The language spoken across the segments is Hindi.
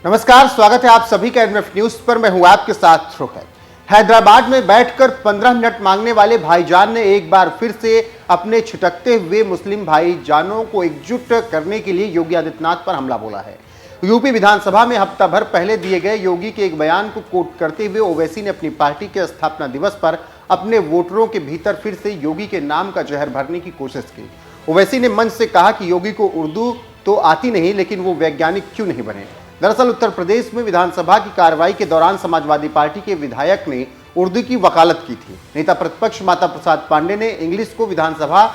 नमस्कार, स्वागत है आप सभी का एमएफ न्यूज पर। मैं हूं आपके साथ रोहित। हैदराबाद में बैठकर 15 मिनट मांगने वाले भाईजान ने एक बार फिर से अपने छिटकते हुए मुस्लिम भाईजानों को एकजुट करने के लिए योगी आदित्यनाथ पर हमला बोला है। यूपी विधानसभा में हफ्ता भर पहले दिए गए योगी के एक बयान को कोट करते हुए ओवैसी ने अपनी पार्टी के स्थापना दिवस पर अपने वोटरों के भीतर फिर से योगी के नाम का जहर भरने की कोशिश की। ओवैसी ने मंच से कहा कि योगी को उर्दू तो आती नहीं, लेकिन वो वैज्ञानिक क्यों नहीं बने। दरअसल उत्तर प्रदेश में विधानसभा की कार्रवाई के दौरान समाजवादी पार्टी के विधायक ने उर्दू की वकालत की थी। नेता प्रतिपक्ष माता प्रसाद पांडे ने इंग्लिश को विधानसभा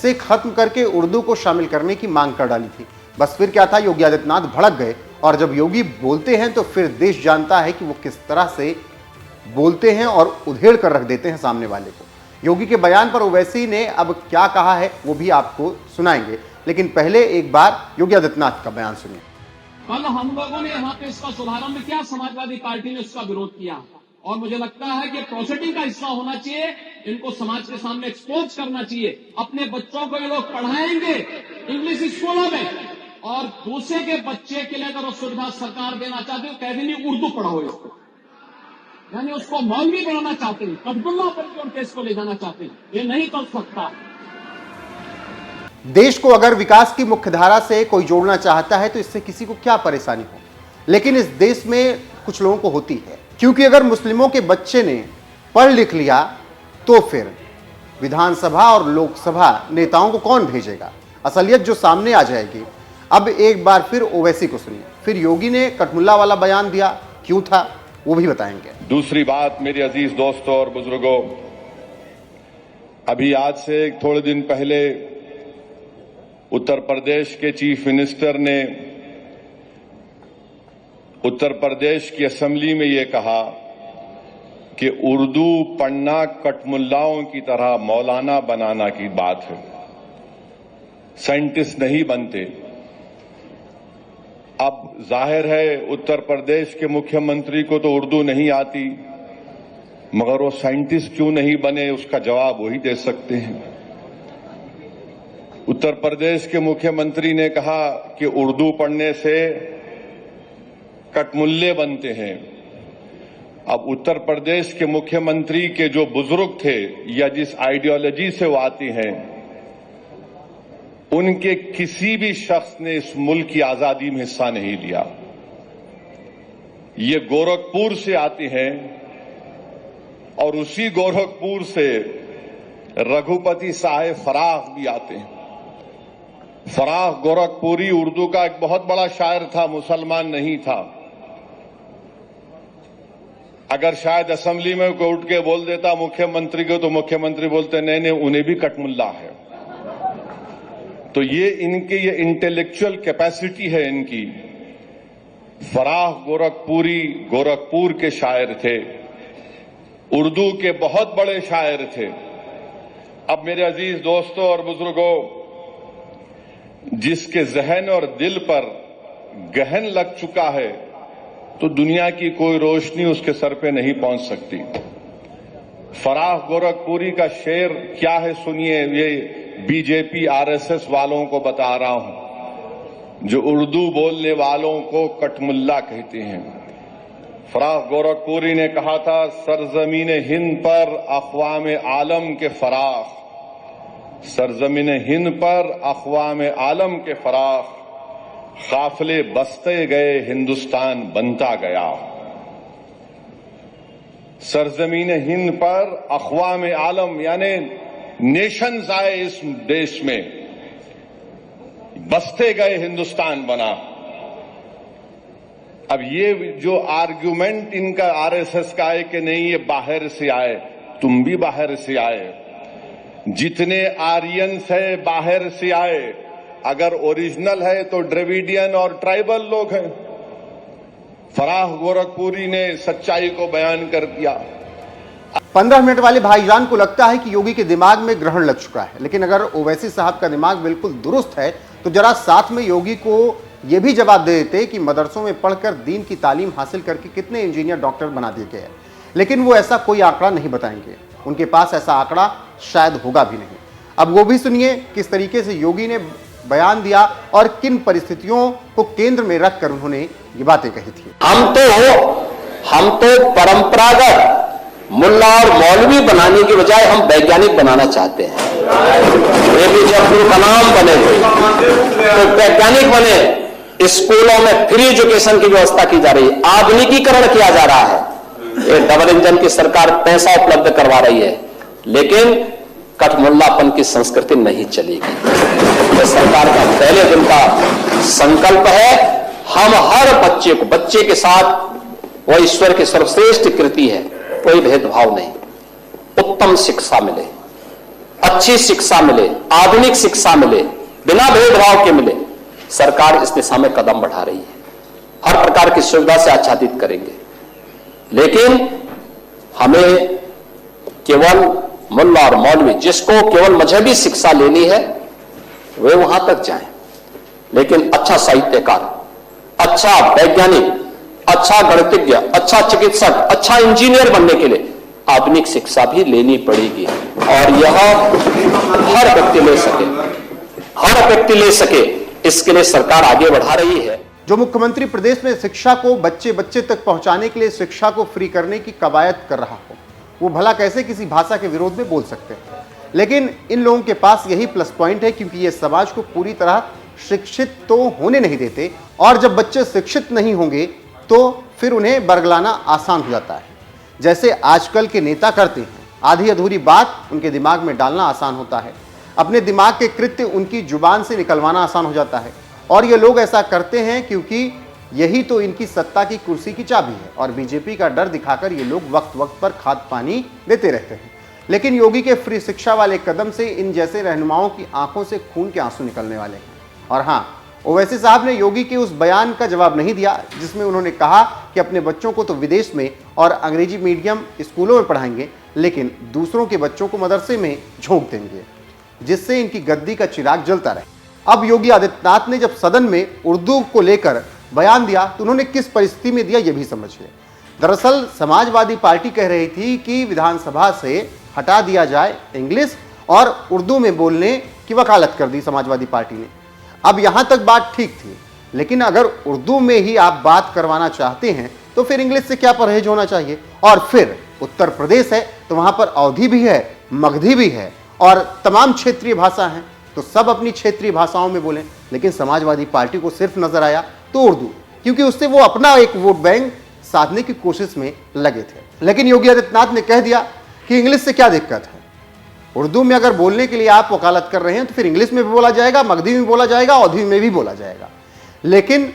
से खत्म करके उर्दू को शामिल करने की मांग कर डाली थी। बस फिर क्या था, योगी आदित्यनाथ भड़क गए और जब योगी बोलते हैं तो फिर देश जानता है कि वो किस तरह से बोलते हैं और उधेड़ कर रख देते हैं सामने वाले को। योगी के बयान पर ओवैसी ने अब क्या कहा है वो भी आपको सुनाएंगे, लेकिन पहले एक बार योगी आदित्यनाथ का बयान सुनिए। कल हम लोगों ने यहाँ पे इसका शुभारंभ किया, समाजवादी पार्टी ने उसका विरोध किया और मुझे लगता है कि प्रोसीडिंग का हिस्सा होना चाहिए। इनको समाज के सामने एक्सपोज करना चाहिए। अपने बच्चों को ये लोग पढ़ाएंगे इंग्लिश स्कूलों में और दूसरे के बच्चे के लिए अगर वो सुविधा सरकार देना चाहती है, कह देंगे उर्दू पढ़ाओ इसको, यानी उसको मौलवी बनाना चाहते हैं, अब्दुल्ला पर उनके इसको ले जाना चाहते हैं। ये नहीं कर सकता। देश को अगर विकास की मुख्यधारा से कोई जोड़ना चाहता है तो इससे किसी को क्या परेशानी हो, लेकिन इस देश में कुछ लोगों को होती है, क्योंकि अगर मुस्लिमों के बच्चे ने पढ़ लिख लिया तो फिर विधानसभा और लोकसभा नेताओं को कौन भेजेगा। असलियत जो सामने आ जाएगी। अब एक बार फिर ओवैसी को सुनिए। फिर योगी ने कठमुल्ला वाला बयान दिया, क्यों था वो भी बताएंगे। दूसरी बात, मेरे अजीज दोस्तों और बुजुर्गों, अभी आज से थोड़े दिन पहले उत्तर प्रदेश के चीफ मिनिस्टर ने उत्तर प्रदेश की असेंबली में ये कहा कि उर्दू पढ़ना कठमुल्लाओं की तरह मौलाना बनाना की बात है, साइंटिस्ट नहीं बनते। अब जाहिर है उत्तर प्रदेश के मुख्यमंत्री को तो उर्दू नहीं आती, मगर वो साइंटिस्ट क्यों नहीं बने उसका जवाब वही दे सकते हैं। उत्तर प्रदेश के मुख्यमंत्री ने कहा कि उर्दू पढ़ने से कठमुल्ले बनते हैं। अब उत्तर प्रदेश के मुख्यमंत्री के जो बुजुर्ग थे या जिस आइडियोलॉजी से वो आती हैं, उनके किसी भी शख्स ने इस मुल्क की आजादी में हिस्सा नहीं लिया। ये गोरखपुर से आती हैं और उसी गोरखपुर से रघुपति साहेब फराख भी आते हैं। फराख गोरखपुरी उर्दू का एक बहुत बड़ा शायर था, मुसलमान नहीं था। अगर शायद असेंबली में कोई उठ के बोल देता मुख्यमंत्री को, तो मुख्यमंत्री बोलते नहीं नहीं उन्हें भी कठमुल्ला है। तो ये इनकी ये इंटेलेक्चुअल कैपेसिटी है इनकी। फराख गोरखपुरी गोरखपुर के शायर थे, उर्दू के बहुत बड़े शायर थे। अब मेरे अजीज दोस्तों और बुजुर्गों, जिसके जहन और दिल पर गहन लग चुका है तो दुनिया की कोई रोशनी उसके सर पे नहीं पहुंच सकती। फराख गोरखपुरी का शेर क्या है सुनिए, ये बीजेपी आरएसएस वालों को बता रहा हूं, जो उर्दू बोलने वालों को कठमुल्ला कहते हैं। फराख गोरखपुरी ने कहा था, सरजमीन हिंद पर अक़वाम आलम के फराख, सरजमीन हिंद पर अक़वाम आलम के फराख, काफिले बसते गए हिंदुस्तान बनता गया। सरजमीन हिंद पर अक़वाम आलम यानी नेशंस आए इस देश में, बसते गए हिंदुस्तान बना। अब ये जो आर्ग्यूमेंट इनका आरएसएस का है कि नहीं ये बाहर से आए, तुम भी बाहर से आए। जितने आर्यंस है बाहर से आए, अगर ओरिजिनल है तो द्रविडियन और ट्राइबल लोग हैं। फराख गोरखपुरी ने सच्चाई को बयान कर दिया। 15 मिनट वाले भाईजान को लगता है कि योगी के दिमाग में ग्रहण लग चुका है, लेकिन अगर ओवैसी साहब का दिमाग बिल्कुल दुरुस्त है तो जरा साथ में योगी को यह भी जवाब दे देते कि मदरसों में पढ़कर दीन की तालीम हासिल करके कितने इंजीनियर डॉक्टर बना दिए गए हैं। लेकिन वो ऐसा कोई आंकड़ा नहीं बताएंगे, उनके पास ऐसा आंकड़ा शायद होगा भी नहीं। अब वो भी सुनिए किस तरीके से योगी ने बयान दिया और किन परिस्थितियों को केंद्र में रखकर उन्होंने ये बातें कही थी। हम तो परंपरागत मुल्ला और मौलवी बनाने की बजाय हम वैज्ञानिक बनाना चाहते हैं। एपीजे अब्दुल कलाम बने तो वैज्ञानिक बने। स्कूलों में फ्री एजुकेशन की व्यवस्था की जा रही है, आधुनिकीकरण किया जा रहा है। ये डबल इंजन की सरकार पैसा उपलब्ध करवा रही है, लेकिन कठमुल्लापन की संस्कृति नहीं चलेगी। यह सरकार का पहले दिन का संकल्प है। हम हर बच्चे के साथ, वह ईश्वर की सर्वश्रेष्ठ कृति है, कोई भेदभाव नहीं, उत्तम शिक्षा मिले, अच्छी शिक्षा मिले, आधुनिक शिक्षा मिले, बिना भेदभाव के मिले। सरकार इस दिशा में कदम बढ़ा रही है, हर प्रकार की सुविधा से आच्छादित करेंगे। लेकिन हमें केवल मुल्ला और मौलवी, जिसको केवल मजहबी शिक्षा लेनी है, वे वहां तक जाएं। लेकिन अच्छा साहित्यकार, अच्छा वैज्ञानिक, अच्छा गणितज्ञ, अच्छा चिकित्सक, अच्छा इंजीनियर बनने के लिए आधुनिक शिक्षा भी लेनी पड़ेगी। और यह हर व्यक्ति ले सके, इसके लिए सरकार आगे बढ़ा रही है। जो मुख्यमंत्री प्रदेश में शिक्षा को बच्चे बच्चे तक पहुंचाने के लिए शिक्षा को फ्री करने की कवायद कर रहा हो, वो भला कैसे किसी भाषा के विरोध में बोल सकते हैं। लेकिन इन लोगों के पास यही प्लस पॉइंट है, क्योंकि ये समाज को पूरी तरह शिक्षित तो होने नहीं देते, और जब बच्चे शिक्षित नहीं होंगे तो फिर उन्हें बरगलाना आसान हो जाता है, जैसे आजकल के नेता करते हैं। आधी अधूरी बात उनके दिमाग में डालना आसान होता है, अपने दिमाग के कृत्य उनकी जुबान से निकलवाना आसान हो जाता है। और ये लोग ऐसा करते हैं क्योंकि यही तो इनकी सत्ता की कुर्सी की चाबी है, और बीजेपी का डर दिखाकर ये लोग वक्त वक्त पर खाद पानी देते रहते हैं। लेकिन योगी के फ्री शिक्षा वाले कदम से इन जैसे रहनुमाओं की आंखों से खून के आंसू निकलने वाले हैं। और हाँ, ओवैसी साहब ने योगी के उस बयान का जवाब नहीं दिया जिसमें उन्होंने कहा कि अपने बच्चों को तो विदेश में और अंग्रेजी मीडियम स्कूलों में पढ़ाएंगे, लेकिन दूसरों के बच्चों को मदरसे में झोंक देंगे, जिससे इनकी गद्दी का चिराग जलता रहे। अब योगी आदित्यनाथ ने जब सदन में उर्दू को लेकर बयान दिया तो उन्होंने किस परिस्थिति में दिया, यह भी समझिए। दरअसल समाजवादी पार्टी कह रही थी कि विधानसभा से हटा दिया जाए इंग्लिश, और उर्दू में बोलने की वकालत कर दी समाजवादी पार्टी ने। अब यहां तक बात ठीक थी, लेकिन अगर उर्दू में ही आप बात करवाना चाहते हैं तो फिर इंग्लिश से क्या परहेज होना चाहिए। और फिर उत्तर प्रदेश है तो वहां पर अवधी भी है, मगधी भी है, और तमाम क्षेत्रीय भाषा हैं, तो सब अपनी क्षेत्रीय भाषाओं में बोलें। लेकिन समाजवादी पार्टी को सिर्फ नजर आया तो उर्दू, क्योंकि उससे वो अपना एक वोट बैंक साधने की कोशिश में लगे थे। लेकिन योगी आदित्यनाथ ने कह दिया कि इंग्लिश से क्या दिक्कत है, उर्दू में अगर बोलने के लिए आप वकालत कर रहे हैं तो फिर इंग्लिश में भी बोला जाएगा, मगधी में बोला जाएगा, अवधी में भी बोला जाएगा। लेकिन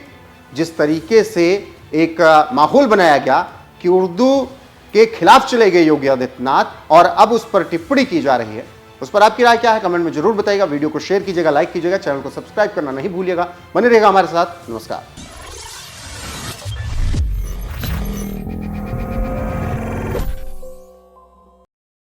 जिस तरीके से एक माहौल बनाया गया कि उर्दू के खिलाफ चले गए योगी आदित्यनाथ और अब उस पर टिप्पणी की जा रही है, उस पर आपकी राय क्या है कमेंट में जरूर बताइएगा। वीडियो को शेयर कीजिएगा, लाइक कीजिएगा, चैनल को सब्सक्राइब करना नहीं भूलिएगा। बने रहेगा हमारे साथ। नमस्कार।